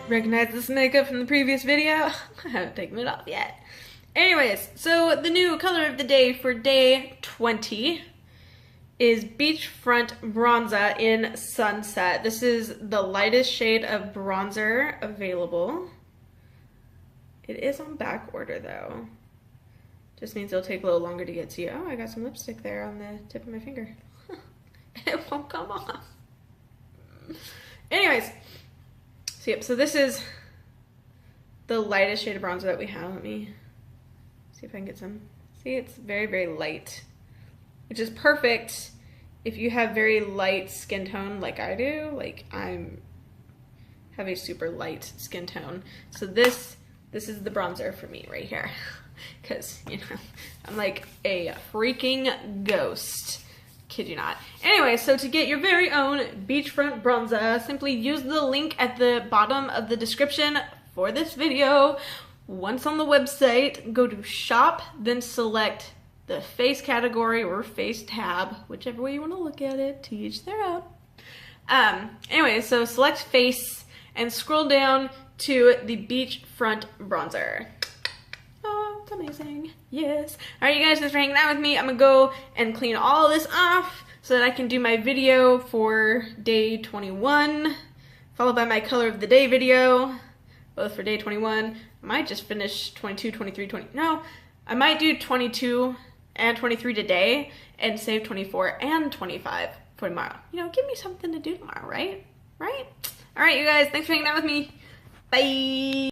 Recognize this makeup from the previous video? I haven't taken it off yet. Anyways, so the new color of the day for day 20 is Beachfront Bronzer in Sunset. This is the lightest shade of bronzer available. It is on back order though. Just means it'll take a little longer to get to you. Oh, I got some lipstick there on the tip of my finger. It won't come off. Anyways, so yep, so this is the lightest shade of bronzer that we have. Let me see if I can get some. See, it's very, very light, which is perfect if you have very light skin tone like I do. Like have a super light skin tone. So this is the bronzer for me right here. Because, you know, I'm like a freaking ghost. Kid you not. Anyway, so to get your very own Beachfront Bronzer, simply use the link at the bottom of the description for this video. Once on the website, go to shop, then select the face category or face tab, whichever way you want to look at it, to each their own. Anyway, so select face and scroll down to the Beachfront Bronzer. It's amazing. Yes. Alright, you guys, thanks for hanging out with me. I'm gonna go and clean all this off so that I can do my video for day 21, followed by my color of the day video, both for day 21. I might just finish 22, 23, 20. No, I might do 22 and 23 today and save 24 and 25 for tomorrow. You know, give me something to do tomorrow, right? Right? Alright, you guys, thanks for hanging out with me. Bye!